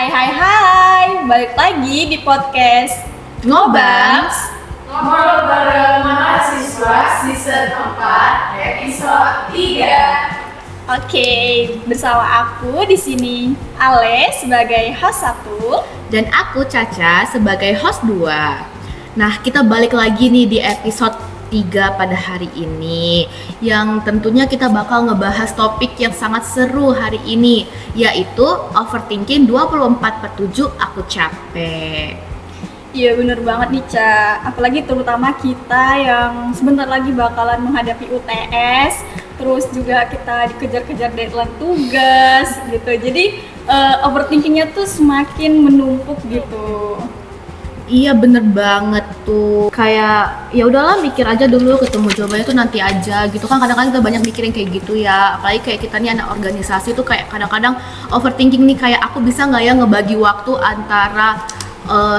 Hai, balik lagi di podcast Ngobams. Ngobrol bareng mahasiswa season 4 episode 3. Oke, bersama aku di sini Ale sebagai host 1 dan aku Caca sebagai host 2. Nah, kita balik lagi nih di episode 3 pada hari ini, yang tentunya kita bakal ngebahas topik yang sangat seru hari ini, yaitu overthinking 24/7 aku capek. Iya bener banget nih Ca, apalagi terutama kita yang sebentar lagi bakalan menghadapi UTS, terus juga kita dikejar-kejar deadline tugas gitu, jadi overthinkingnya tuh semakin menumpuk gitu. Iya bener banget tuh, kayak ya udahlah mikir aja dulu, ketemu jawabannya tuh nanti aja gitu kan. Kadang-kadang kita banyak mikirin kayak gitu ya, apalagi kayak kita nih anak organisasi tuh kayak kadang-kadang overthinking nih, kayak aku bisa nggak ya ngebagi waktu antara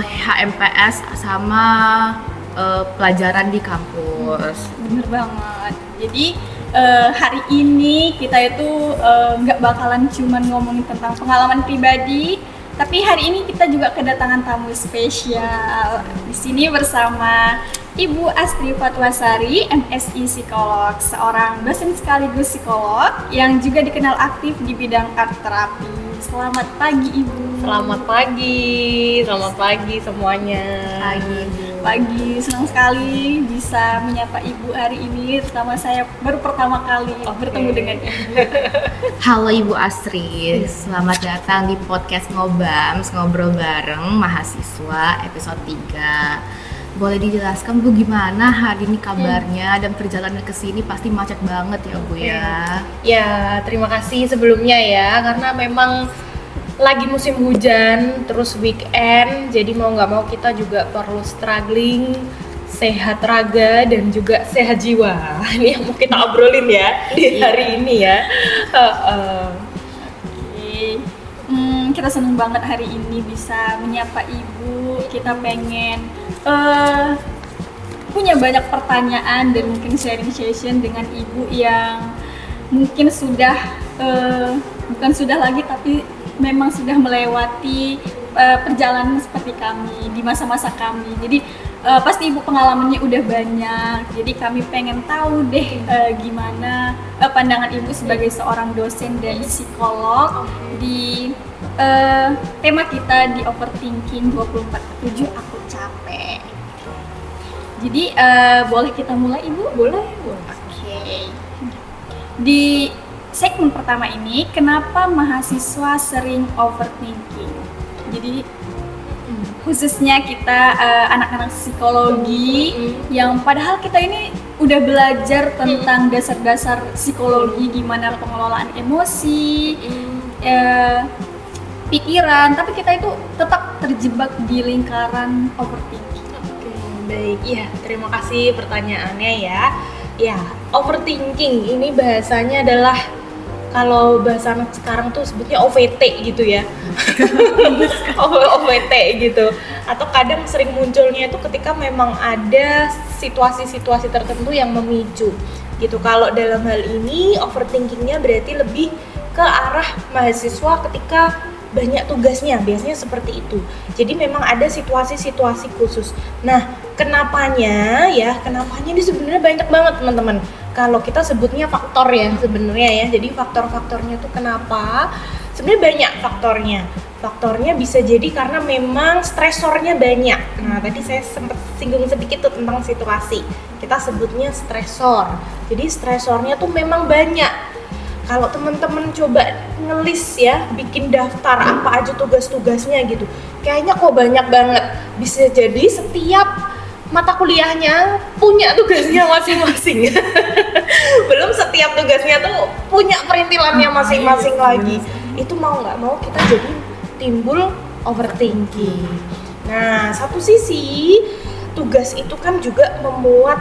HMPS sama pelajaran di kampus. Bener banget, jadi hari ini kita itu nggak bakalan cuman ngomongin tentang pengalaman pribadi, tapi hari ini kita juga kedatangan tamu spesial. Di sini bersama Ibu Astri Fatwasari, MSI Psikolog, seorang dosen sekaligus psikolog yang juga dikenal aktif di bidang art terapi. Selamat pagi Ibu. Selamat pagi semuanya. Pagi, senang sekali bisa menyapa Ibu hari ini, terutama saya baru pertama kali bertemu dengan Ibu. Halo Ibu Astri, selamat datang di podcast Ngobams, ngobrol bareng mahasiswa episode 3. Boleh dijelaskan Bu gimana hari ini kabarnya dan perjalanan ke sini pasti macet banget ya Bu ya? Ya, terima kasih sebelumnya ya, karena memang lagi musim hujan, terus weekend, jadi mau nggak mau kita juga perlu struggling sehat raga dan juga sehat jiwa. Ini yang mau kita obrolin ya di hari ini ya. Kita senang banget hari ini bisa menyapa Ibu. Kita pengen punya banyak pertanyaan dan mungkin sharing session dengan Ibu yang mungkin sudah bukan sudah lagi, tapi memang sudah melewati perjalanan seperti kami di masa-masa kami. Jadi pasti Ibu pengalamannya udah banyak. Jadi kami pengen tahu deh gimana pandangan Ibu sebagai seorang dosen dan psikolog di tema kita di overthinking 24/7 aku capek. Jadi boleh kita mulai Ibu? Boleh. Oke. Di segmen pertama ini, kenapa mahasiswa sering overthinking? Jadi khususnya kita anak-anak psikologi yang padahal kita ini udah belajar tentang dasar-dasar psikologi, gimana pengelolaan emosi, pikiran, tapi kita itu tetap terjebak di lingkaran overthinking. Oke, baik. Ya, terima kasih pertanyaannya ya. Ya, overthinking ini bahasanya adalah, kalau bahasa anak sekarang tuh sebutnya OVT gitu ya. OVT gitu. Atau kadang sering munculnya itu ketika memang ada situasi-situasi tertentu yang memicu gitu. Kalau dalam hal ini overthinkingnya berarti lebih ke arah mahasiswa ketika banyak tugasnya, biasanya seperti itu. Jadi memang ada situasi-situasi khusus. Nah, kenapanya ini sebenarnya banyak banget teman-teman. Kalau kita sebutnya faktor ya sebenarnya ya. Jadi faktor-faktornya tuh kenapa? Sebenarnya banyak faktornya. Faktornya bisa jadi karena memang stresornya banyak. Nah, tadi saya sempat singgung sedikit tuh tentang situasi. Kita sebutnya stresor. Jadi stresornya tuh memang banyak. Kalau teman-teman coba ngelis ya, bikin daftar apa aja tugas-tugasnya gitu, kayaknya kok banyak banget. Bisa jadi setiap mata kuliahnya punya tugasnya masing-masing. Belum setiap tugasnya tuh punya perintilannya masing-masing lagi. Itu mau nggak mau kita jadi timbul overthinking. Nah, satu sisi tugas itu kan juga memuat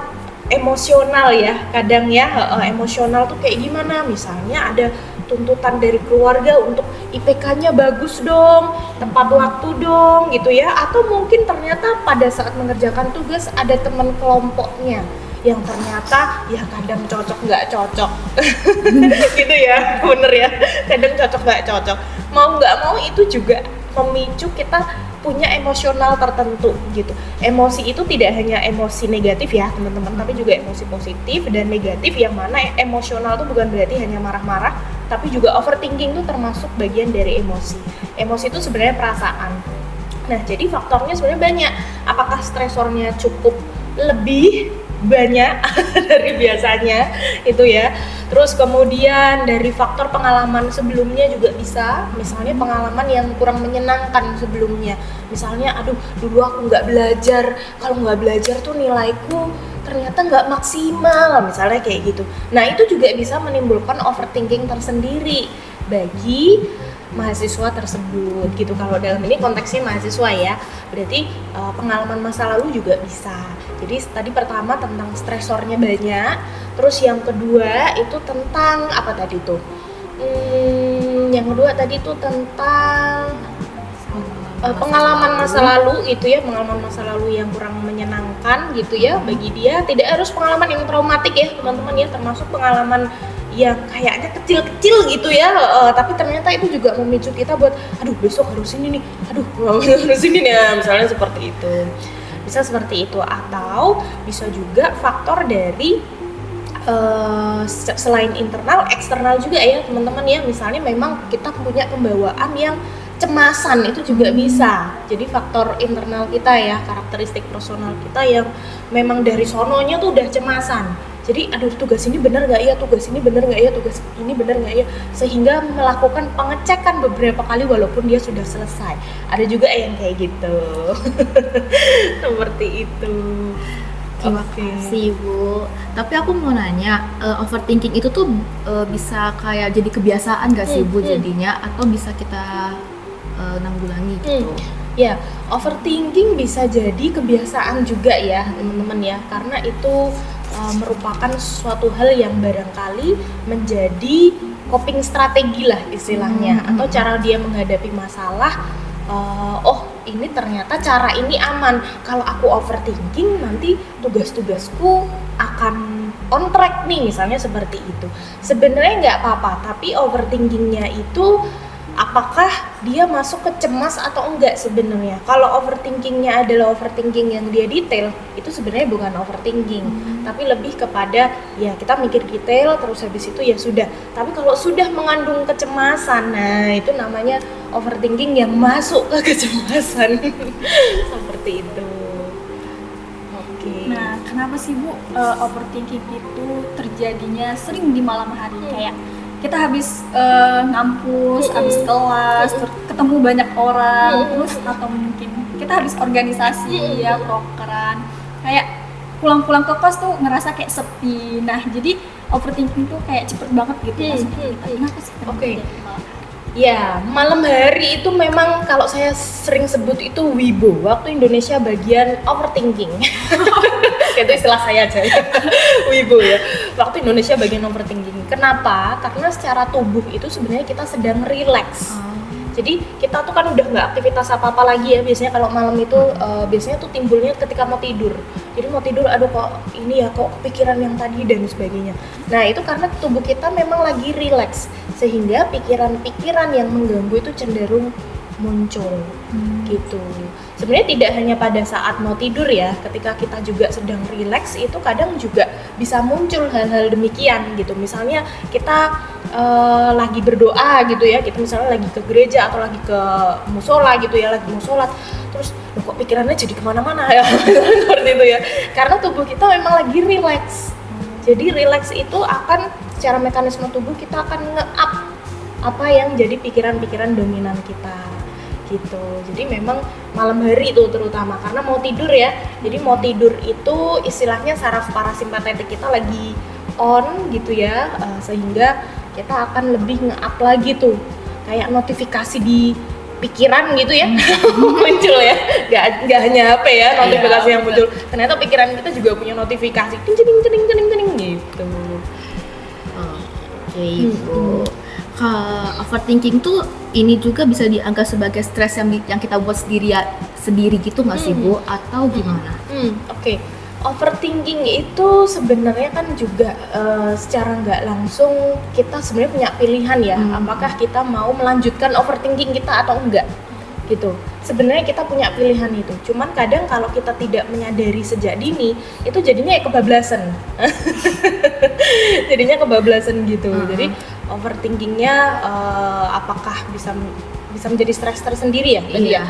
emosional ya, kadang ya emosional tuh kayak gimana, misalnya ada tuntutan dari keluarga untuk IPK-nya bagus dong, tepat waktu dong gitu ya, atau mungkin ternyata pada saat mengerjakan tugas ada teman kelompoknya yang ternyata ya kadang cocok nggak cocok gitu ya, bener ya, kadang cocok nggak cocok, mau nggak mau itu juga memicu kita punya emosional tertentu gitu. Emosi itu tidak hanya emosi negatif ya teman-teman, tapi juga emosi positif dan negatif, yang mana emosional itu bukan berarti hanya marah-marah, tapi juga overthinking itu termasuk bagian dari emosi. Emosi itu sebenarnya perasaan. Nah, jadi faktornya sebenarnya banyak. Apakah stresornya cukup lebih banyak dari biasanya itu ya. Terus kemudian dari faktor pengalaman sebelumnya juga bisa, misalnya pengalaman yang kurang menyenangkan sebelumnya. Misalnya, aduh dulu aku nggak belajar, kalau nggak belajar tuh nilaiku ternyata nggak maksimal, misalnya kayak gitu. Nah itu juga bisa menimbulkan overthinking tersendiri bagi mahasiswa tersebut gitu. Kalau dalam ini konteksnya mahasiswa ya, berarti pengalaman masa lalu juga bisa. Jadi tadi pertama tentang stresornya banyak, terus yang kedua itu tentang apa tadi tuh? Yang kedua tadi tuh tentang pengalaman masa lalu gitu ya, pengalaman masa lalu yang kurang menyenangkan gitu ya bagi dia. Tidak harus pengalaman yang traumatik ya teman-teman ya, termasuk pengalaman yang kayaknya kecil-kecil gitu ya, tapi ternyata itu juga memicu kita buat aduh besok harus ini nih, aduh harus ini nih, misalnya seperti itu. Bisa seperti itu, atau bisa juga faktor dari selain internal, eksternal juga ya teman-teman ya. Misalnya memang kita punya pembawaan yang cemasan, itu juga bisa. Jadi faktor internal kita ya, karakteristik personal kita yang memang dari sononya tuh udah cemasan. Jadi aduh tugas ini benar nggak ya, tugas ini benar nggak ya, tugas ini benar nggak ya, sehingga melakukan pengecekan beberapa kali walaupun dia sudah selesai. Ada juga yang kayak gitu. Seperti itu. Terima kasih Bu. Tapi aku mau nanya, overthinking itu tuh bisa kayak jadi kebiasaan gak sih Bu jadinya, atau bisa kita nanggulangi gitu? Ya, overthinking bisa jadi kebiasaan juga ya teman-teman ya, karena itu merupakan suatu hal yang barangkali menjadi coping strategi lah istilahnya, atau cara dia menghadapi masalah. Oh ini ternyata cara ini aman, kalau aku overthinking nanti tugas-tugasku akan on track nih, misalnya seperti itu. Sebenarnya nggak apa-apa, tapi overthinkingnya itu apakah dia masuk ke cemas atau enggak sebenarnya. Kalau overthinkingnya adalah overthinking yang dia detail, itu sebenarnya bukan overthinking, tapi lebih kepada ya kita mikir detail terus habis itu ya sudah. Tapi kalau sudah mengandung kecemasan, nah itu namanya overthinking yang masuk ke kecemasan. Seperti itu. Oke. Nah, kenapa sih Bu overthinking itu terjadinya sering di malam hari? Kayak kita habis ngampus, habis kelas, ketemu banyak orang, terus atau mungkin kita habis organisasi ya, prokeran, kayak pulang-pulang ke kos tuh ngerasa kayak sepi. Nah, jadi overthinking tuh kayak cepet banget gitu masuk ke kita. Kenapa sih? Oke. Ya, malam hari itu memang kalau saya sering sebut itu wibo, waktu Indonesia bagian overthinking. Itu istilah saya aja ya. Wibo ya, waktu Indonesia bagian overthinking. Kenapa? Karena secara tubuh itu sebenarnya kita sedang relax. Jadi kita tuh kan udah nggak aktivitas apa-apa lagi ya, biasanya kalau malam itu biasanya tuh timbulnya ketika mau tidur. Jadi mau tidur, aduh kok ini ya, kok kepikiran yang tadi dan sebagainya. Nah itu karena tubuh kita memang lagi relax, sehingga pikiran-pikiran yang mengganggu itu cenderung muncul gitu. Sebenarnya tidak hanya pada saat mau tidur ya, ketika kita juga sedang relax itu kadang juga bisa muncul hal-hal demikian gitu. Misalnya kita lagi berdoa gitu ya, kita misalnya lagi ke gereja atau lagi ke musola gitu ya, lagi mau sholat, terus kok pikirannya jadi kemana-mana ya. Seperti itu ya, karena tubuh kita memang lagi relax. Jadi relax itu akan secara mekanisme tubuh kita akan nge-up apa yang jadi pikiran-pikiran dominan kita gitu. Jadi memang malam hari itu terutama karena mau tidur ya. Jadi mau tidur itu istilahnya saraf parasimpatetik kita lagi on gitu ya, sehingga kita akan lebih nge-up lagi tuh kayak notifikasi di pikiran gitu ya. Muncul ya, nggak hanya HP ya notifikasi yang muncul, ternyata pikiran kita juga punya notifikasi ting gitu. Oke, Bu. Overthinking tuh ini juga bisa dianggap sebagai stres yang kita buat sendiri gitu nggak sih Bu, atau gimana? Oke. Overthinking itu sebenarnya kan juga secara nggak langsung kita sebenarnya punya pilihan ya, apakah kita mau melanjutkan overthinking kita atau enggak gitu. Sebenarnya kita punya pilihan itu, cuman kadang kalau kita tidak menyadari sejak dini itu jadinya ya kebablasan. Jadinya kebablasan gitu. Jadi overthinkingnya apakah bisa menjadi stres tersendiri ya tadi ya?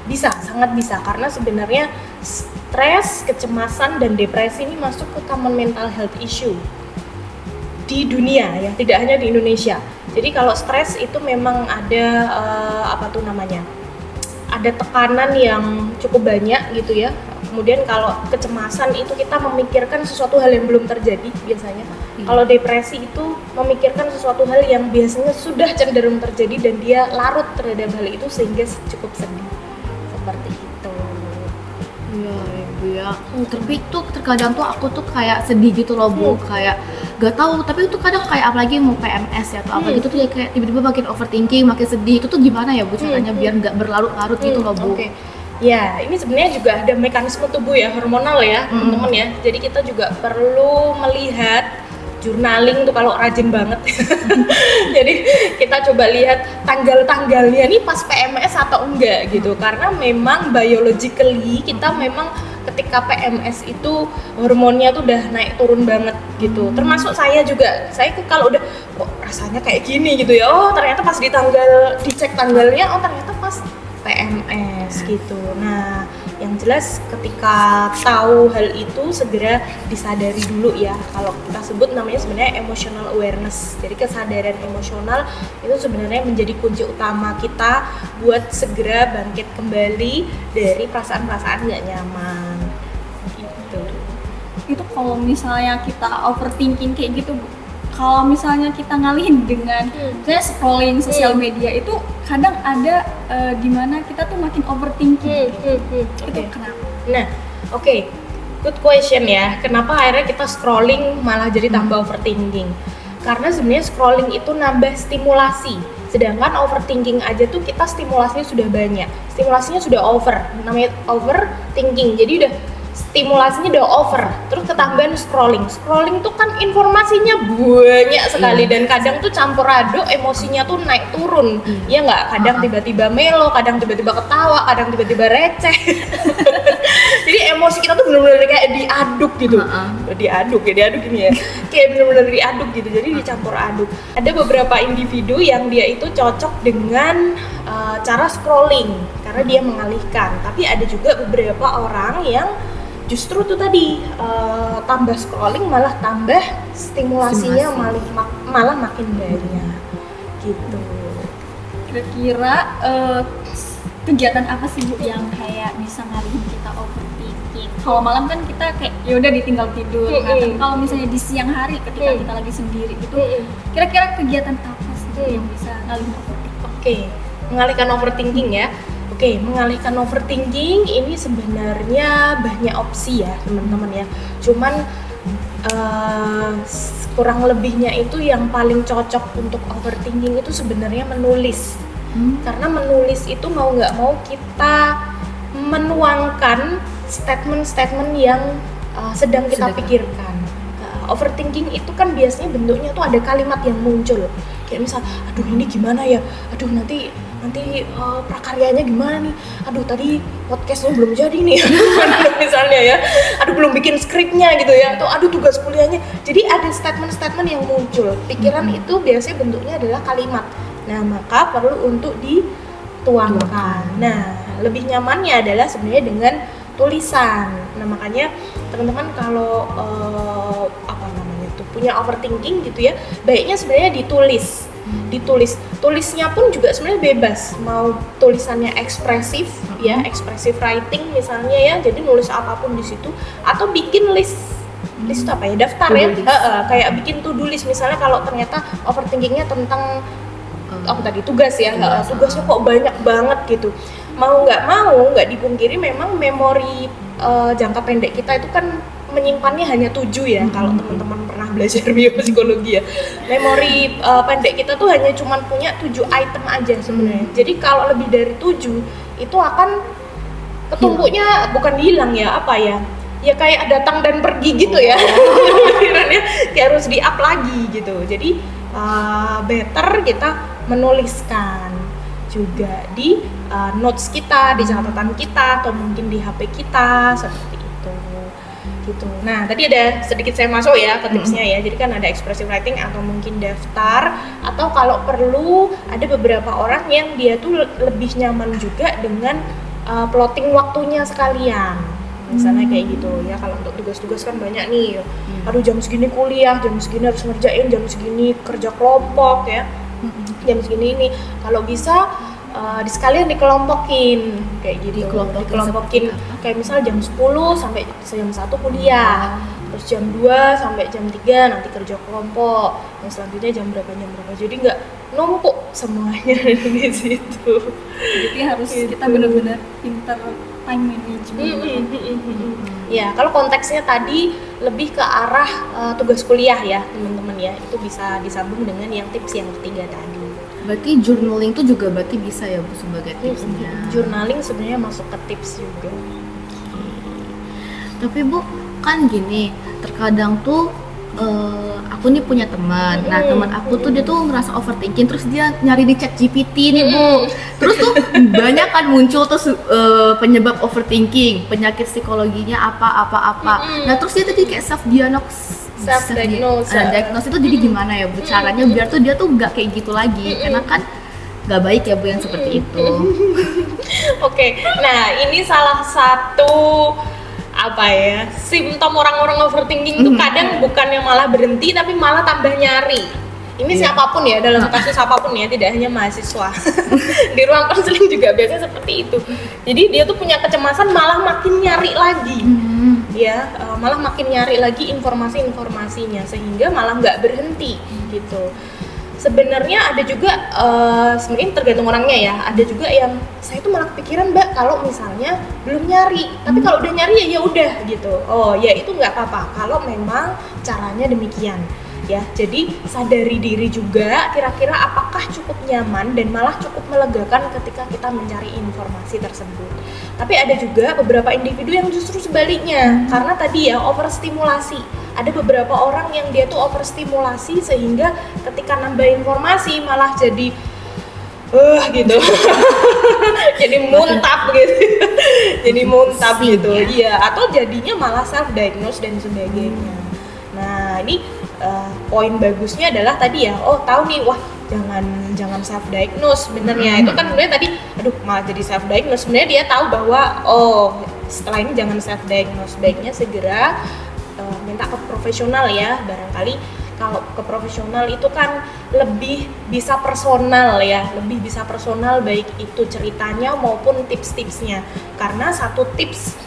Bisa, sangat bisa, karena sebenarnya stres, kecemasan dan depresi ini masuk ke common mental health issue di dunia ya, tidak hanya di Indonesia. Jadi kalau stres itu memang ada ada tekanan yang cukup banyak gitu ya. Kemudian kalau kecemasan itu kita memikirkan sesuatu hal yang belum terjadi biasanya. Kalau depresi itu memikirkan sesuatu hal yang biasanya sudah cenderung terjadi dan dia larut terhadap hal itu sehingga cukup sedih. Seperti itu. Iya ibu ya. Tapi tuh terkadang tuh aku tuh kayak sedih gitu loh bu, kayak gak tahu. Tapi itu kadang kayak apalagi mau PMS ya atau apa gitu tuh ya kayak tiba-tiba makin overthinking, makin sedih. Itu tuh gimana ya bu caranya biar nggak berlarut-larut gitu loh bu? Oke. Ya, ini sebenarnya juga ada mekanisme tubuh ya, hormonal ya, teman-teman ya. Jadi kita juga perlu melihat journaling tuh kalau rajin banget. Jadi kita coba lihat tanggal-tanggalnya nih pas PMS atau enggak gitu. Karena memang biologically kita memang ketika PMS itu hormonnya tuh udah naik turun banget gitu. Termasuk saya juga. Saya kalau udah kok rasanya kayak gini gitu ya. Oh, ternyata pas dicek tanggalnya, oh ternyata pas PMS gitu. Nah, yang jelas ketika tahu hal itu segera disadari dulu ya. Kalau kita sebut namanya sebenarnya emotional awareness. Jadi kesadaran emosional itu sebenarnya menjadi kunci utama kita buat segera bangkit kembali dari perasaan-perasaan nggak nyaman. Gitu. Itu kalau misalnya kita overthinking kayak gitu Bu, kalau misalnya kita ngalihin dengan misalnya scrolling sosial media itu kadang ada dimana kita tuh makin overthinking itu kenapa? Nah, oke. Good question ya. Kenapa akhirnya kita scrolling malah jadi tambah overthinking? Karena sebenarnya scrolling itu nambah stimulasi. Sedangkan overthinking aja tuh kita stimulasinya sudah banyak. Stimulasinya sudah over. Namanya overthinking. Jadi udah stimulasinya udah over, terus ketambahan scrolling tuh kan informasinya banyak sekali dan kadang tuh campur aduk, emosinya tuh naik turun, ya nggak, kadang tiba-tiba melo, kadang tiba-tiba ketawa, kadang tiba-tiba receh. Jadi emosi kita tuh benar-benar kayak diaduk gitu, diaduk gini ya, kayak benar-benar diaduk gitu, jadi dicampur aduk. Ada beberapa individu yang dia itu cocok dengan cara scrolling karena dia mengalihkan, tapi ada juga beberapa orang yang justru tuh tadi tambah scrolling malah tambah stimulasinya malah makin banyak gitu. Kira-kira kegiatan apa sih Bu yang kayak bisa ngalihin kita overthinking? Kalau malam kan kita kayak ya udah ditinggal tidur. Nah, kalau misalnya di siang hari ketika kita lagi sendiri itu kira-kira kegiatan apa sih yang bisa ngalihin overthinking? Oke, mengalihkan overthinking ya. Oke, mengalihkan overthinking ini sebenarnya banyak opsi ya teman-teman ya. Cuman kurang lebihnya itu yang paling cocok untuk overthinking itu sebenarnya menulis. Karena menulis itu mau nggak mau kita menuangkan statement-statement yang sedang kita pikirkan. Overthinking itu kan biasanya bentuknya tuh ada kalimat yang muncul. Kayak misal, aduh ini gimana ya? Aduh nanti prakaryanya gimana nih? Aduh tadi podcastnya belum jadi nih. Misalnya ya. Aduh belum bikin skripnya gitu ya. Atau aduh tugas kuliahnya. Jadi ada statement-statement yang muncul. Pikiran itu biasanya bentuknya adalah kalimat. Nah, maka perlu untuk dituangkan. Nah, lebih nyamannya adalah sebenarnya dengan tulisan. Nah, makanya teman-teman kalau punya overthinking gitu ya, baiknya sebenarnya tulisnya pun juga sebenarnya bebas, mau tulisannya ekspresif ya, ekspresif writing misalnya ya, jadi nulis apapun di situ, atau bikin list apa ya, daftar ya, kayak bikin to do list misalnya kalau ternyata overthinkingnya tentang tugas ya, tugasnya kok banyak banget gitu, mau nggak dipungkiri memang memori jangka pendek kita itu kan menyimpannya hanya 7 ya, kalau teman-teman pernah belajar biopsikologi ya. Memori pendek kita tuh hanya cuma punya 7 item aja sebenarnya. Jadi kalau lebih dari 7 itu akan ketumpuknya bukan hilang ya, apa ya? Ya kayak datang dan pergi gitu ya. Pikirannya kayak harus di-up lagi gitu. Jadi better kita menuliskan. juga di notes kita, di catatan kita, atau mungkin di HP kita seperti itu gitu. Nah, tadi ada sedikit saya masuk ya ke tipsnya ya. Jadi kan ada expressive writing atau mungkin daftar, atau kalau perlu ada beberapa orang yang dia tuh lebih nyaman juga dengan plotting waktunya sekalian. Misalnya kayak gitu ya, kalau untuk tugas-tugas kan banyak nih, aduh jam segini kuliah, jam segini harus ngerjain, jam segini kerja kelompok ya, jam segini ini, kalau bisa sekalian dikelompokin kayak gitu, dikelompokin kayak misal jam 10 sampai jam 1 kuliah, terus jam 2 sampai jam 3 nanti kerja kelompok, yang selanjutnya jam berapa, jadi nggak numpuk semuanya di situ. Jadi harus kita benar-benar pintar time management. Ya, kalau konteksnya tadi lebih ke arah tugas kuliah ya teman-teman ya, itu bisa disambung dengan yang tips yang ketiga tadi. Berarti journaling itu juga berarti bisa ya Bu sebagai tipsnya. Journaling sebenarnya masuk ke tips juga. Tapi Bu, kan gini, terkadang tuh aku nih punya teman. Nah, teman aku tuh dia tuh ngerasa overthinking, terus dia nyari di ChatGPT nih Bu. Terus tuh banyak kan muncul tuh penyebab overthinking, penyakit psikologinya apa. Nah, terus dia tadi kayak diagnose itu jadi gimana ya Bu caranya biar tuh dia tuh nggak kayak gitu lagi, karena kan nggak baik ya Bu yang seperti itu. Oke, nah ini salah satu simptom orang-orang overthinking tuh kadang bukannya malah berhenti tapi malah tambah nyari. Ini siapapun ya, dalam kasus apapun ya, tidak hanya mahasiswa. Di ruang konseling juga biasanya seperti itu. Jadi dia tuh punya kecemasan malah makin nyari lagi. Malah makin nyari lagi informasinya sehingga malah nggak berhenti gitu. Sebenarnya ada juga, sebenarnya tergantung orangnya ya. Ada juga yang saya tuh malah kepikiran Mbak kalau misalnya belum nyari, tapi kalau udah nyari ya udah gitu. Oh ya itu nggak apa-apa kalau memang caranya demikian. Ya, jadi sadari diri juga kira-kira apakah cukup nyaman dan malah cukup melegakan ketika kita mencari informasi tersebut. Tapi ada juga beberapa individu yang justru sebaliknya, karena tadi ya overstimulasi. Ada beberapa orang yang dia tuh overstimulasi sehingga ketika nambah informasi malah jadi gitu. Jadi muntap gitu. Jadi muntap gitu. Iya, atau jadinya malah self diagnose dan sebagainya. Nah, ini poin bagusnya adalah tadi ya, tahu nih, wah jangan self diagnose sebenarnya. Itu kan sebenarnya tadi malah jadi self diagnose. Sebenarnya dia tahu bahwa setelah ini jangan self diagnose, baiknya segera minta ke profesional ya. Barangkali kalau ke profesional itu kan lebih bisa personal ya, lebih bisa personal baik itu ceritanya maupun tips-tipsnya. Karena satu tips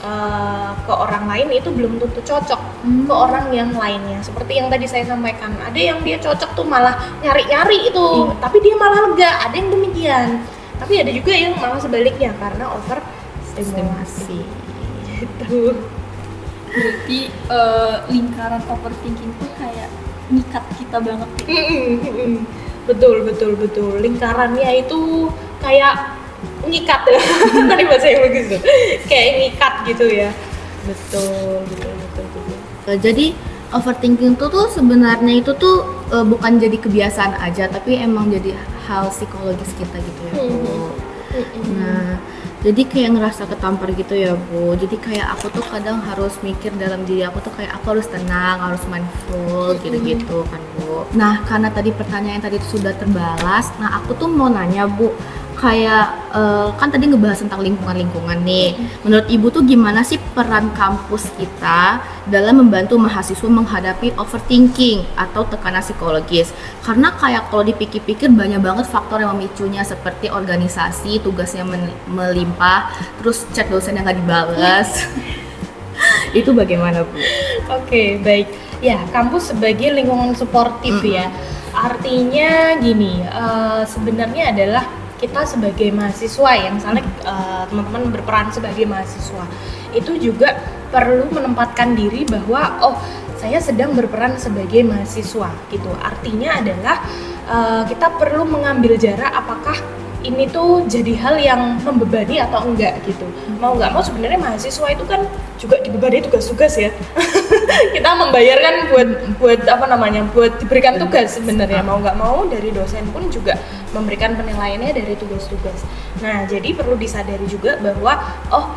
ke orang lain itu belum tentu cocok ke orang yang lainnya. Seperti yang tadi saya sampaikan, ada yang dia cocok tuh malah nyari-nyari itu, tapi dia malah lega, ada yang demikian. Tapi ada juga yang malah sebaliknya karena overstimulasi. Gitu. Berarti lingkaran overthinking tuh kayak ngikat kita banget ya. Betul. Lingkarannya itu kayak ngikat ya. Tadi bahasa yang bagus tuh. Kayak ngikat gitu ya. Betul. Jadi overthinking tuh sebenarnya itu tuh bukan jadi kebiasaan aja, tapi emang jadi hal psikologis kita gitu ya Bu. Nah, jadi kayak ngerasa ketampar gitu ya Bu. Jadi kayak aku tuh kadang harus mikir dalam diri aku tuh kayak aku harus tenang, harus mindful gitu-gitu kan Bu. Nah, karena tadi pertanyaan tadi sudah terbalas, nah aku tuh mau nanya Bu, kayak kan tadi ngebahas tentang lingkungan nih. Menurut Ibu tuh gimana sih peran kampus kita dalam membantu mahasiswa menghadapi overthinking atau tekanan psikologis? Karena kayak kalau dipikir-pikir banyak banget faktor yang memicunya, seperti organisasi, tugasnya melimpah, terus chat dosen yang nggak dibalas. Itu bagaimana Bu? Oke, baik. Ya, kampus sebagai lingkungan suportif ya. Artinya gini, sebenarnya adalah kita sebagai mahasiswa ya, misalnya teman-teman berperan sebagai mahasiswa, itu juga perlu menempatkan diri bahwa saya sedang berperan sebagai mahasiswa gitu. Artinya adalah kita perlu mengambil jarak, apakah ini tuh jadi hal yang membebani atau enggak gitu. Mau nggak mau sebenarnya mahasiswa itu kan juga dibebani tugas-tugas ya. Kita membayarkan buat apa namanya, buat diberikan tugas sebenarnya, mau nggak mau dari dosen pun juga memberikan penilaiannya dari tugas-tugas. Nah, jadi perlu disadari juga bahwa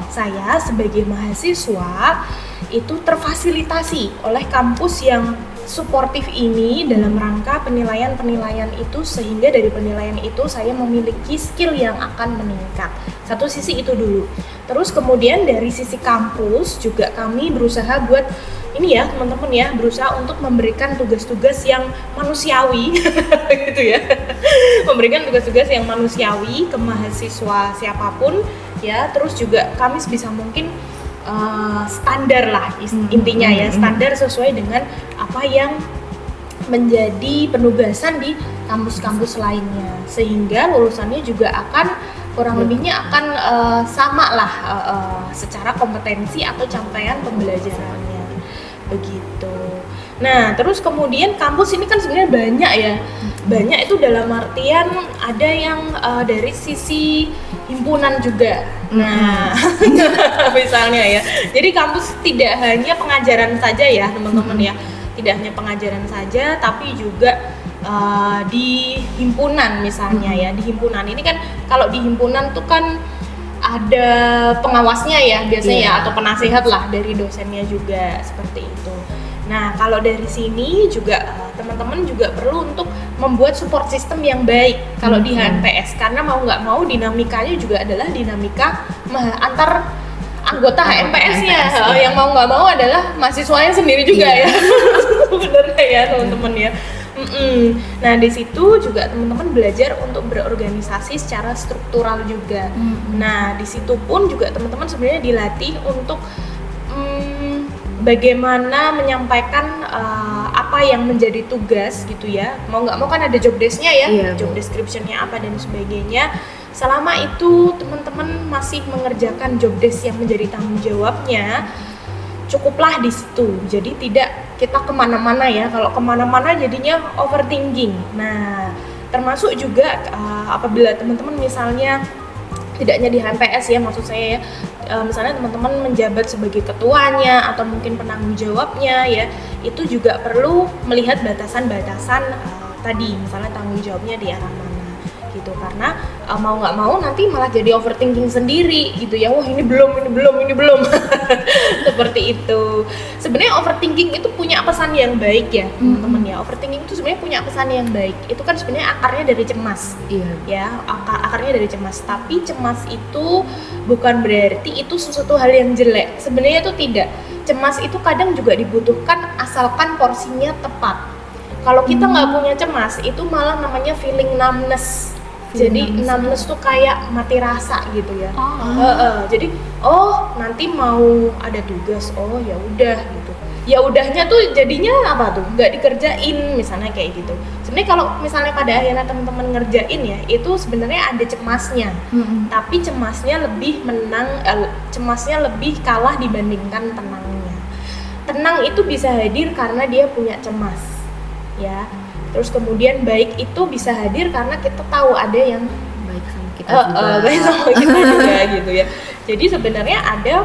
saya sebagai mahasiswa itu terfasilitasi oleh kampus yang suportif ini dalam rangka penilaian-penilaian itu, sehingga dari penilaian itu saya memiliki skill yang akan meningkat. Satu sisi itu dulu. Terus kemudian dari sisi kampus juga kami berusaha buat ini ya teman-teman ya, berusaha untuk memberikan tugas-tugas yang manusiawi gitu ya. Memberikan tugas-tugas yang manusiawi ke mahasiswa siapapun ya. Terus juga kami sebisa mungkin standar lah intinya ya, standar sesuai dengan apa yang menjadi penugasan di kampus-kampus lainnya, sehingga lulusannya juga akan kurang lebihnya akan sama lah secara kompetensi atau capaian pembelajarannya begitu. Nah, terus kemudian kampus ini kan sebenarnya banyak ya. Banyak itu dalam artian ada yang dari sisi himpunan juga. Nah, misalnya ya. Jadi kampus tidak hanya pengajaran saja ya, teman-teman ya. Tidak hanya pengajaran saja, tapi juga di himpunan misalnya ya. Di himpunan ini kan, kalau di himpunan tuh kan ada pengawasnya ya biasanya ya, atau penasihat lah dari dosennya juga, seperti itu. Nah, kalau dari sini juga teman-teman juga perlu untuk membuat support system yang baik kalau di HMPS, karena mau nggak mau dinamikanya juga adalah dinamika antar anggota HMPS-nya. Yang mau nggak mau adalah mahasiswanya sendiri juga ya. Sebenarnya ya teman-teman ya. Nah, di situ juga teman-teman belajar untuk berorganisasi secara struktural juga. Nah, di situ pun juga teman-teman sebenarnya dilatih untuk bagaimana menyampaikan apa yang menjadi tugas gitu ya. Mau nggak mau kan ada job desk-nya ya, job description-nya apa dan sebagainya. Selama itu teman-teman masih mengerjakan job desk yang menjadi tanggung jawabnya, cukuplah di situ. Jadi tidak kita kemana-mana ya. Kalau kemana-mana jadinya overthinking. Nah, termasuk juga apabila teman-teman misalnya tidak hanya di HMPS ya, maksud saya ya, misalnya teman-teman menjabat sebagai ketuanya atau mungkin penanggung jawabnya ya, itu juga perlu melihat batasan-batasan tadi, misalnya tanggung jawabnya di arah mana gitu, karena mau nggak mau nanti malah jadi overthinking sendiri gitu ya. Wah, ini belum seperti itu. Sebenarnya overthinking itu punya pesan yang baik ya teman-teman ya. Overthinking itu sebenarnya punya pesan yang baik. Itu kan sebenarnya akarnya dari cemas. Ya, akarnya dari cemas. Tapi cemas itu bukan berarti itu sesuatu hal yang jelek. Sebenarnya itu tidak. Cemas itu kadang juga dibutuhkan asalkan porsinya tepat. Kalau kita nggak punya cemas, itu malah namanya feeling numbness. Jadi numbness tuh kayak mati rasa gitu ya. Jadi nanti mau ada tugas, ya udah gitu. Ya udahnya tuh jadinya apa tuh? Nggak dikerjain misalnya kayak gitu. Sebenarnya kalau misalnya pada akhirnya teman-teman ngerjain ya, itu sebenarnya ada cemasnya. Tapi cemasnya lebih kalah dibandingkan tenangnya. Tenang itu bisa hadir karena dia punya cemas. Ya, terus kemudian baik itu bisa hadir karena kita tahu ada yang baik sama kita juga. Baik sama kita juga gitu ya. Jadi sebenarnya ada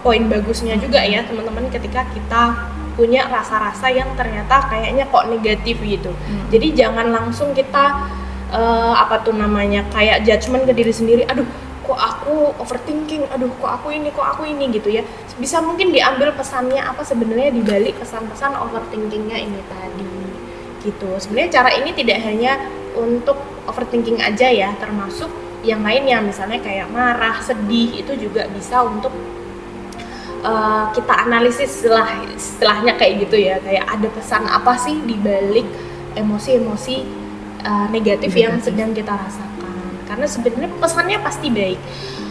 poin bagusnya juga ya teman-teman, ketika kita punya rasa-rasa yang ternyata kayaknya kok negatif gitu. Jadi jangan langsung kita kayak judgement ke diri sendiri. Aduh, kok aku overthinking, kok aku ini gitu ya. Bisa mungkin diambil pesannya apa sebenarnya di balik pesan-pesan overthinkingnya ini tadi gitu. Sebenarnya cara ini tidak hanya untuk overthinking aja ya, termasuk yang lainnya, misalnya kayak marah, sedih, itu juga bisa untuk kita analisis setelahnya kayak gitu ya, kayak ada pesan apa sih di balik emosi-emosi negatif yang sedang kita rasakan. Karena sebenarnya pesannya pasti baik.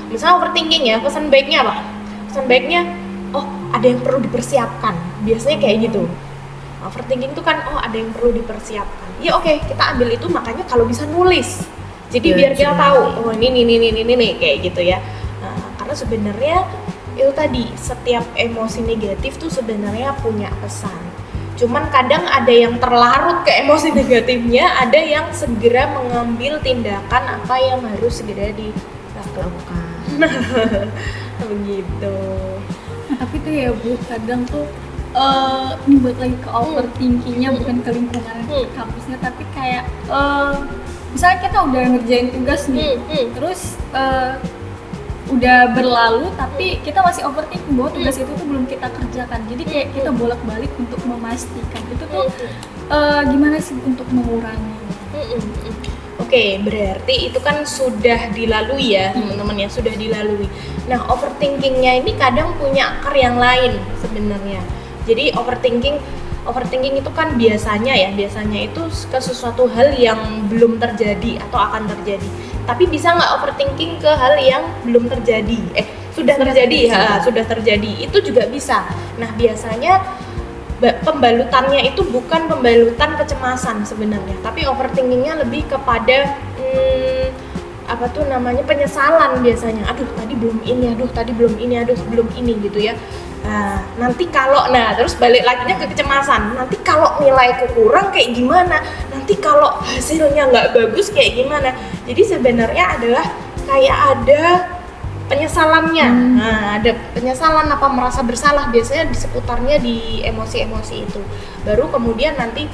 Misalnya overthinking ya, pesan baiknya apa? Pesan baiknya, ada yang perlu dipersiapkan. Biasanya kayak gitu. Overthinking itu kan, ada yang perlu dipersiapkan. Ya oke, kita ambil itu, makanya kalau bisa nulis. Jadi biar kita tahu, ini kayak gitu ya. Nah, karena sebenarnya itu tadi, setiap emosi negatif tuh sebenarnya punya pesan. Cuman kadang ada yang terlarut ke emosi negatifnya, ada yang segera mengambil tindakan apa yang harus segera dilakukan. begitu. Nah, tapi tuh ya Bu, kadang tuh ini balik lagi ke overthinkingnya, bukan ke lingkungan kampusnya, tapi kayak misalnya kita udah ngerjain tugas nih, terus udah berlalu tapi kita masih overthinking bahwa tugas itu tuh belum kita kerjakan, jadi kayak kita bolak-balik untuk memastikan itu tuh gimana sih untuk mengurangi. Oke, berarti itu kan sudah dilalui ya teman-teman ya, sudah dilalui. Nah, overthinkingnya ini kadang punya akar yang lain sebenarnya. Jadi overthinking itu kan biasanya itu ke sesuatu hal yang belum terjadi atau akan terjadi. Tapi bisa nggak overthinking ke hal yang belum terjadi? Sudah terjadi, itu juga bisa. Nah, biasanya pembalutannya itu bukan pembalutan kecemasan sebenarnya, tapi overthinkingnya lebih kepada penyesalan biasanya. Tadi belum ini gitu ya. Nanti kalau terus balik lagi ke kecemasan. Nanti kalau nilaiku kurang kayak gimana? Nanti kalau hasilnya nggak bagus kayak gimana? Jadi sebenarnya adalah kayak ada penyesalannya. Ada penyesalan apa merasa bersalah biasanya di seputarnya di emosi-emosi itu. Baru kemudian nanti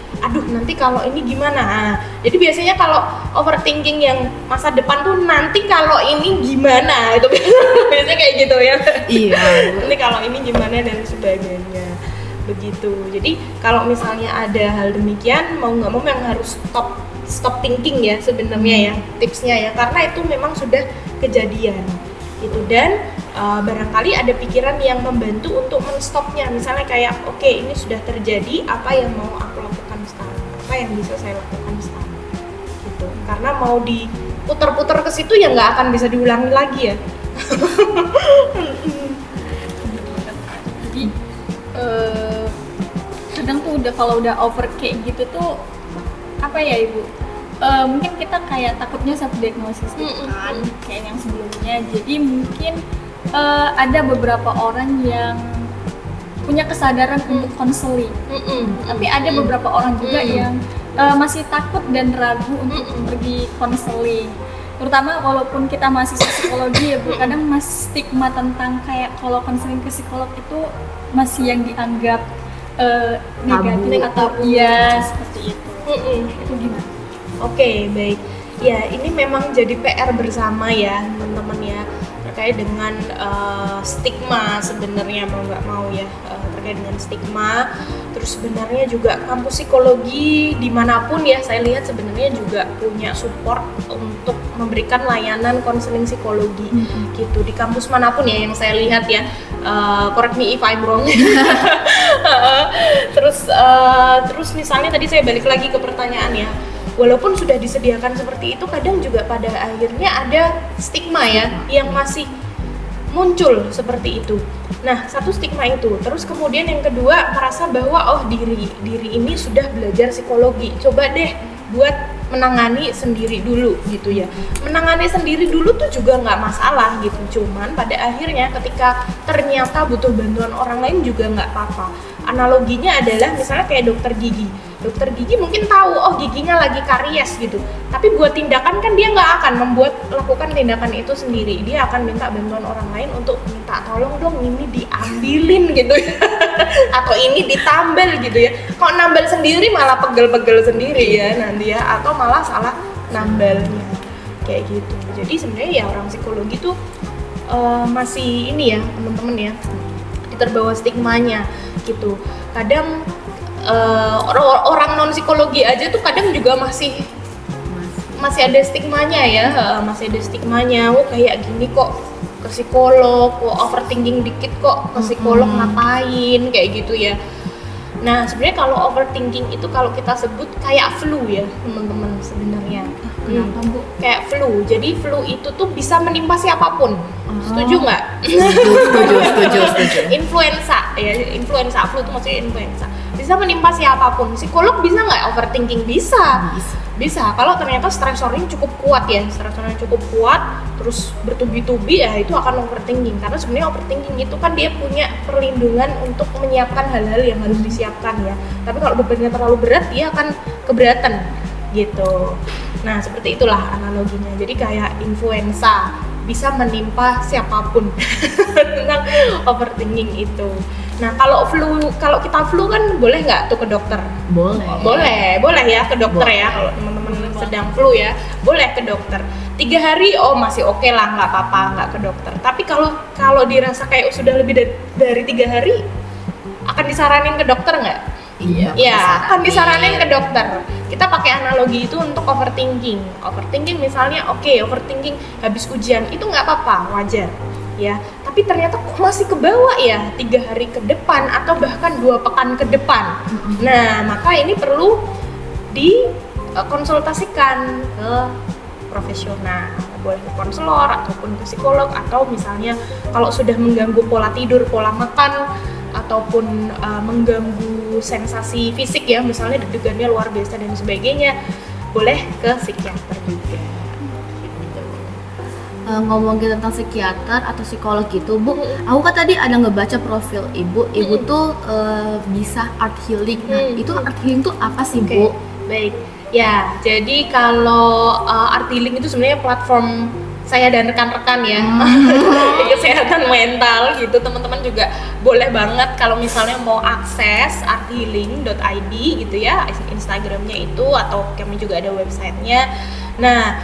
kalau ini gimana? Jadi biasanya kalau overthinking yang masa depan tuh nanti kalau ini gimana? Itu biasanya kayak gitu ya. Iya. Nanti kalau ini gimana dan sebagainya. Begitu. Jadi kalau misalnya ada hal demikian, mau nggak mau memang harus stop thinking ya sebenarnya ya, tipsnya ya, karena itu memang sudah kejadian. Gitu. Dan barangkali ada pikiran yang membantu untuk menstopnya, misalnya kayak oke, ini sudah terjadi, apa yang mau aku lakukan sekarang, apa yang bisa saya lakukan sekarang gitu. Karena mau diputar-putar ke situ ya nggak akan bisa diulangi lagi ya. Jadi kadang tuh kalau udah over kayak gitu tuh apa ya Ibu, mungkin kita kayak takutnya self diagnosis gitu kan, kayak yang sebelumnya. Jadi mungkin ada beberapa orang yang punya kesadaran untuk konseling, tapi ada beberapa orang juga yang masih takut dan ragu untuk pergi konseling. Terutama walaupun kita masih psikologi ya Bu, kadang masih stigma tentang kayak kalau konseling ke psikolog itu masih yang dianggap negatif atau iya seperti itu. Itu gimana? Oke, baik. Ya, ini memang jadi PR bersama ya, teman-teman ya, terkait dengan stigma sebenarnya, mau nggak mau ya, terkait dengan stigma. Terus sebenarnya juga kampus psikologi dimanapun ya, saya lihat sebenarnya juga punya support untuk memberikan layanan konseling psikologi gitu, di kampus manapun ya yang saya lihat ya. Correct me if I'm wrong. Terus misalnya tadi saya balik lagi ke pertanyaan ya, walaupun sudah disediakan seperti itu, kadang juga pada akhirnya ada stigma ya yang masih muncul seperti itu. Nah, satu stigma itu. Terus kemudian yang kedua, merasa bahwa diri ini sudah belajar psikologi, coba deh buat menangani sendiri dulu gitu ya. Menangani sendiri dulu tuh juga nggak masalah gitu, cuman pada akhirnya ketika ternyata butuh bantuan orang lain juga nggak apa-apa. Analoginya adalah misalnya kayak dokter gigi mungkin tahu giginya lagi karies gitu, tapi buat tindakan kan dia nggak akan lakukan tindakan itu sendiri, dia akan minta bantuan orang lain untuk minta tolong dong ini diambilin gitu ya. Atau ini ditambal gitu ya. Kok nambal sendiri malah pegel-pegel sendiri ya nanti ya, atau malah salah nambalnya kayak gitu. Jadi sebenarnya ya orang psikologi tuh masih ini ya teman-teman ya, terbawa stigmanya gitu. Kadang orang non psikologi aja tuh kadang juga masih ada stigmanya ya, masih ada stigmanya. Kayak gini kok ke psikolog, overthinking dikit kok ke psikolog ngapain kayak gitu ya. Nah sebenarnya kalau overthinking itu kalau kita sebut kayak flu ya teman-teman sebenarnya. Kenapa Bu? Kayak flu. Jadi flu itu tuh bisa menimpa siapapun. Setuju nggak? Setuju. Influenza flu itu maksudnya influenza. Bisa menimpa siapapun. Psikolog bisa nggak overthinking? Bisa. Kalau ternyata stresornya cukup kuat ya, terus bertubi-tubi ya itu akan overthinking. Karena sebenarnya overthinking itu kan dia punya perlindungan untuk menyiapkan hal-hal yang harus disiapkan ya. Tapi kalau bebannya terlalu berat dia akan keberatan gitu. Nah seperti itulah analoginya. Jadi kayak influenza bisa menimpa siapapun tentang overthinking itu. Nah, kalau kita flu kan boleh nggak tuh ke dokter? Boleh ya ke dokter ya. Kalau teman-teman sedang flu ya, boleh ke dokter. 3 hari masih oke lah, nggak apa-apa, nggak ke dokter. Tapi kalau dirasa kayak sudah lebih dari 3 hari, akan disaranin ke dokter nggak? Iya. Ya, akan disaranin ke dokter. Kita pakai analogi itu untuk overthinking. Overthinking misalnya, overthinking habis ujian itu nggak apa-apa, wajar. Ya, tapi ternyata kok masih kebawa ya 3 hari ke depan atau bahkan 2 pekan ke depan. Nah, maka ini perlu dikonsultasikan ke profesional, boleh ke konselor ataupun ke psikolog, atau misalnya kalau sudah mengganggu pola tidur, pola makan, ataupun mengganggu sensasi fisik ya, misalnya deg-degannya luar biasa dan sebagainya, boleh ke psikiater juga. Ngomongin tentang psikiater atau psikolog gitu, Bu, aku kan tadi ada ngebaca profil Ibu tuh bisa art healing. Nah, itu art healing tuh apa sih, Bu? Baik, ya, jadi kalau art healing itu sebenarnya platform saya dan rekan-rekan ya, kesehatan mental gitu. Teman-teman juga boleh banget kalau misalnya mau akses arthealing.id gitu ya, Instagramnya itu, atau kami juga ada websitenya. Nah,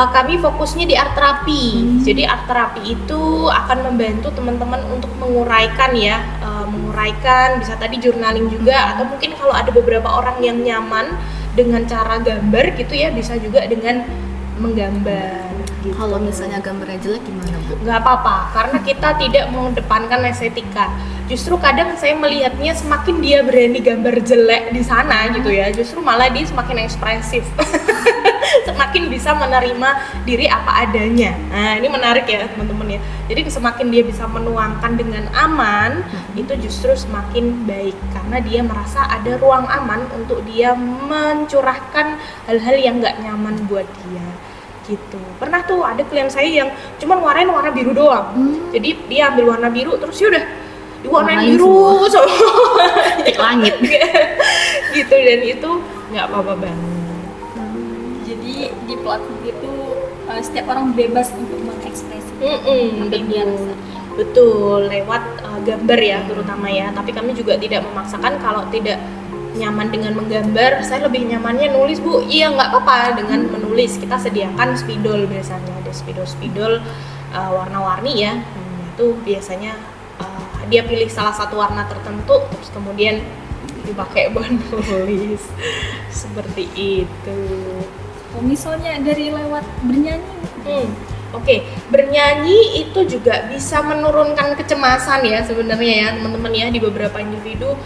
kami fokusnya di art terapi. Jadi art terapi itu akan membantu teman-teman untuk menguraikan ya, menguraikan, bisa tadi journaling juga, atau mungkin kalau ada beberapa orang yang nyaman dengan cara gambar gitu ya, bisa juga dengan menggambar gitu. Kalau misalnya gambarnya jelek gimana, Bu? Nggak apa-apa, karena kita tidak mengedepankan estetika. Justru kadang saya melihatnya semakin dia berani gambar jelek di sana gitu ya, justru malah dia semakin ekspresif. Semakin bisa menerima diri apa adanya. Nah, ini menarik ya teman-teman ya. Jadi semakin dia bisa menuangkan dengan aman, itu justru semakin baik, karena dia merasa ada ruang aman untuk dia mencurahkan hal-hal yang nggak nyaman buat dia. Gitu. Pernah tuh ada klien saya yang cuman warnain warna biru doang. Jadi dia ambil warna biru terus yaudah diwarnain biru titik langit. Gitu, dan itu nggak apa-apa banget. Jadi di platform itu setiap orang bebas untuk mengekspresikan apa yang dia rasa. Betul, lewat gambar ya terutama ya. Tapi kami juga tidak memaksakan. Kalau tidak nyaman dengan menggambar, saya lebih nyamannya nulis, Bu. Iya, nggak apa-apa dengan menulis. Kita sediakan spidol, biasanya ada spidol warna-warni ya. Itu biasanya dia pilih salah satu warna tertentu, terus kemudian dipakai buat nulis. Seperti itu. Kalau misalnya dari lewat bernyanyi, Oke, bernyanyi itu juga bisa menurunkan kecemasan ya sebenarnya ya teman-teman ya. Di beberapa individu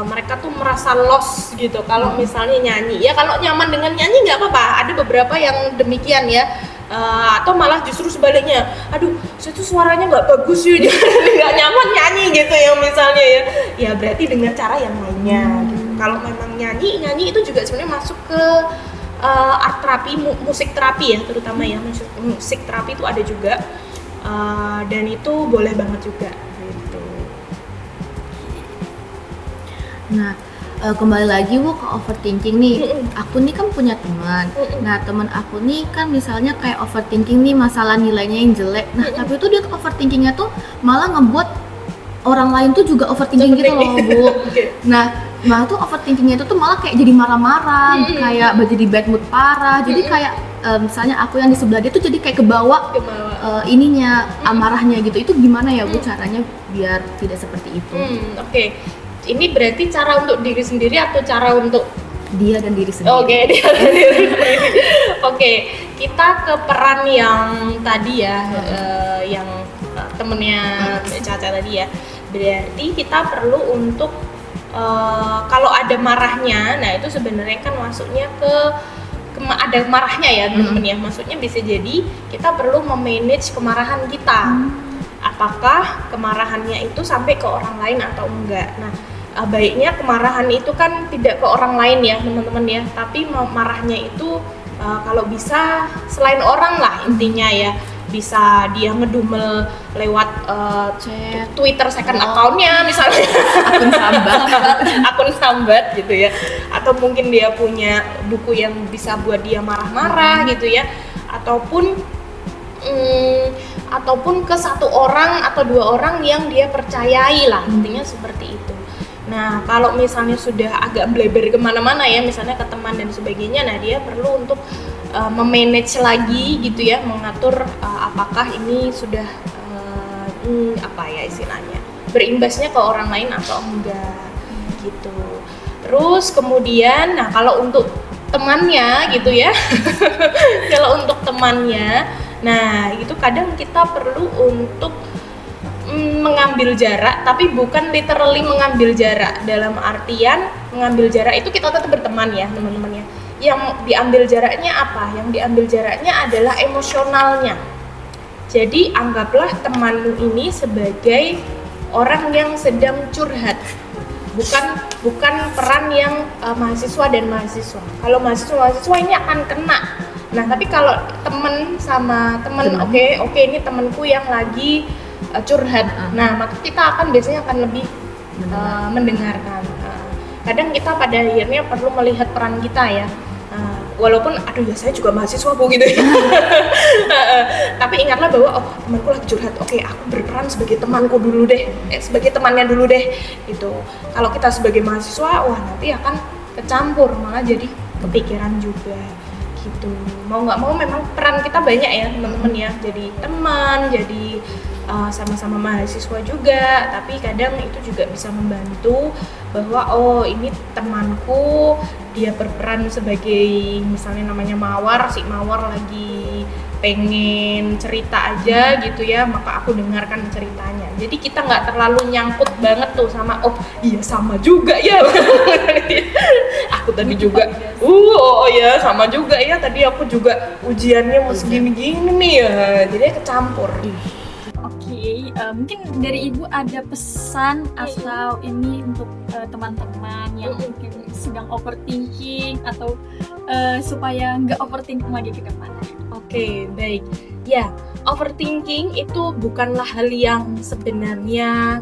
mereka tuh merasa lost gitu kalau misalnya nyanyi. Ya kalau nyaman dengan nyanyi nggak apa-apa, ada beberapa yang demikian ya. Atau malah justru sebaliknya, aduh saya tuh suaranya nggak bagus ya, nggak nyaman nyanyi gitu ya misalnya ya. Ya berarti dengan cara yang lainnya gitu. Kalau memang nyanyi itu juga sebenarnya masuk ke art terapi, musik terapi ya terutama ya, musik terapi itu ada juga, dan itu boleh banget juga gitu. Nah, kembali lagi Bu ke overthinking nih. Aku nih kan punya teman. Nah, teman aku nih kan misalnya kayak overthinking nih masalah nilainya yang jelek. Nah, tapi itu dia overthinkingnya tuh malah ngebuat orang lain tuh juga overthinking gitu loh, Bu. Nah, malah tuh overthinkingnya itu tuh malah kayak jadi marah-marah, kayak jadi bad mood parah. Jadi kayak misalnya aku yang di sebelah dia tuh jadi kayak kebawa ininya, amarahnya gitu. Itu gimana ya Bu caranya biar tidak seperti itu? Oke. Ini berarti cara untuk diri sendiri atau cara untuk dia dan diri sendiri? Oke, dia dan diri sendiri. Oke, kita ke peran yang tadi ya, yang temennya Caca tadi ya. Berarti kita perlu untuk kalau ada marahnya, nah itu sebenarnya kan masuknya ke ada marahnya ya teman-teman ya. Maksudnya bisa jadi kita perlu memanage kemarahan kita. Apakah kemarahannya itu sampai ke orang lain atau enggak? Nah, baiknya kemarahan itu kan tidak ke orang lain ya teman-teman ya, tapi marahnya itu kalau bisa selain orang lah intinya ya. Bisa dia ngedumel lewat Twitter second account-nya misalnya, akun sambat gitu ya, atau mungkin dia punya buku yang bisa buat dia marah-marah gitu ya, ataupun ataupun ke satu orang atau dua orang yang dia percayai lah, intinya seperti itu. Nah, kalau misalnya sudah agak bleber kemana-mana ya, misalnya ke teman dan sebagainya, nah dia perlu untuk memanage lagi gitu ya, mengatur apakah ini sudah apa ya istilahnya, berimbasnya ke orang lain atau enggak gitu. Terus kemudian, nah kalau untuk temannya gitu ya, kalau untuk temannya, nah itu kadang kita perlu untuk mengambil jarak, tapi bukan literally mengambil jarak, dalam artian mengambil jarak itu kita tetap berteman ya teman-teman ya. Yang diambil jaraknya apa? Yang diambil jaraknya adalah emosionalnya. Jadi anggaplah temanmu ini sebagai orang yang sedang curhat, bukan peran yang mahasiswa dan mahasiswa. Kalau mahasiswa ini akan kena. Nah tapi kalau teman sama teman, oke ini temanku yang lagi curhat. Nah maka kita akan biasanya akan lebih mendengarkan. Kadang kita pada akhirnya perlu melihat peran kita ya. Walaupun aduh ya saya juga mahasiswa Bu gitu ya. Tapi ingatlah bahwa temanku lagi curhat. Oke, aku berperan sebagai temanku dulu deh. Sebagai temannya dulu deh gitu. Kalau kita sebagai mahasiswa, wah nanti akan kecampur, malah jadi kepikiran juga gitu. Mau nggak mau memang peran kita banyak ya teman-teman ya. Jadi teman, jadi sama-sama mahasiswa juga, tapi kadang itu juga bisa membantu bahwa ini temanku, dia berperan sebagai misalnya namanya Mawar, si Mawar lagi pengen cerita aja gitu ya, maka aku dengarkan ceritanya. Jadi kita nggak terlalu nyangkut banget tuh sama iya sama juga ya. Aku tadi juga ya sama juga ya, tadi aku juga ujiannya mau segini-gini nih ya, jadi kecampur. Oke, mungkin dari Ibu ada pesan atau ini untuk teman-teman yang mungkin sedang overthinking atau supaya nggak overthinking lagi ke depan. Oke, baik. Ya, overthinking itu bukanlah hal yang sebenarnya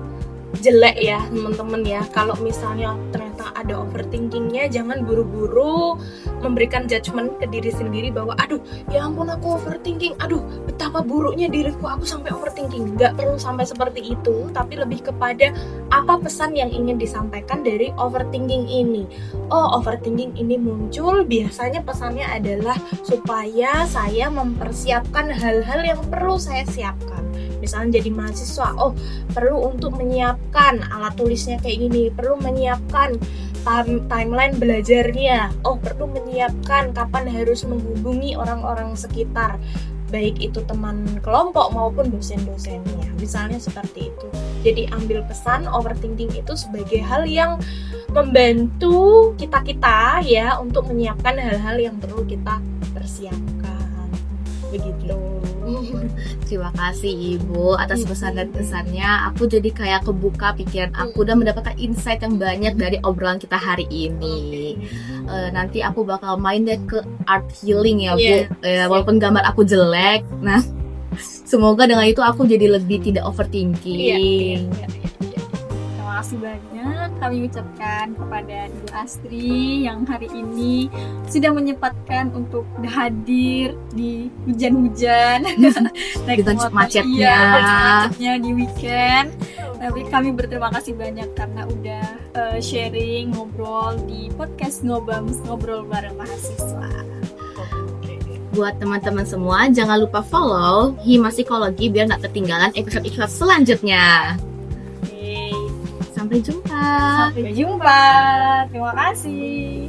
jelek ya teman-teman ya. Kalau misalnya ternyata ada overthinkingnya, jangan buru-buru memberikan judgement ke diri sendiri bahwa aduh ya ampun aku overthinking, aduh betapa buruknya diriku aku sampai overthinking. Nggak perlu sampai seperti itu, tapi lebih kepada apa pesan yang ingin disampaikan dari overthinking ini. Overthinking ini muncul biasanya pesannya adalah supaya saya mempersiapkan hal-hal yang perlu saya siapkan. Misalnya jadi mahasiswa, perlu untuk menyiapkan alat tulisnya kayak gini, perlu menyiapkan timeline belajarnya, perlu menyiapkan kapan harus menghubungi orang-orang sekitar, baik itu teman kelompok maupun dosen-dosennya, misalnya seperti itu. Jadi ambil pesan overthinking itu sebagai hal yang membantu kita ya untuk menyiapkan hal-hal yang perlu kita persiapkan, begitu. Terima kasih Ibu atas pesan dan pesannya. Aku jadi kayak kebuka pikiran aku dan mendapatkan insight yang banyak dari obrolan kita hari ini. Nanti aku bakal main deh ke art healing ya Bu. Walaupun gambar aku jelek, nah semoga dengan itu aku jadi lebih tidak overthinking. Terima kasih banyak kami ucapkan kepada Ibu Astri yang hari ini sudah menyempatkan untuk hadir di hujan-hujan di tengah macetnya di weekend. Tapi kami berterima kasih banyak karena udah sharing, ngobrol di podcast Ngobams, ngobrol bareng mahasiswa. Buat teman-teman semua, jangan lupa follow Hima Psikologi biar nggak ketinggalan episode-episode selanjutnya. Sampai jumpa. Sampai jumpa. Terima kasih.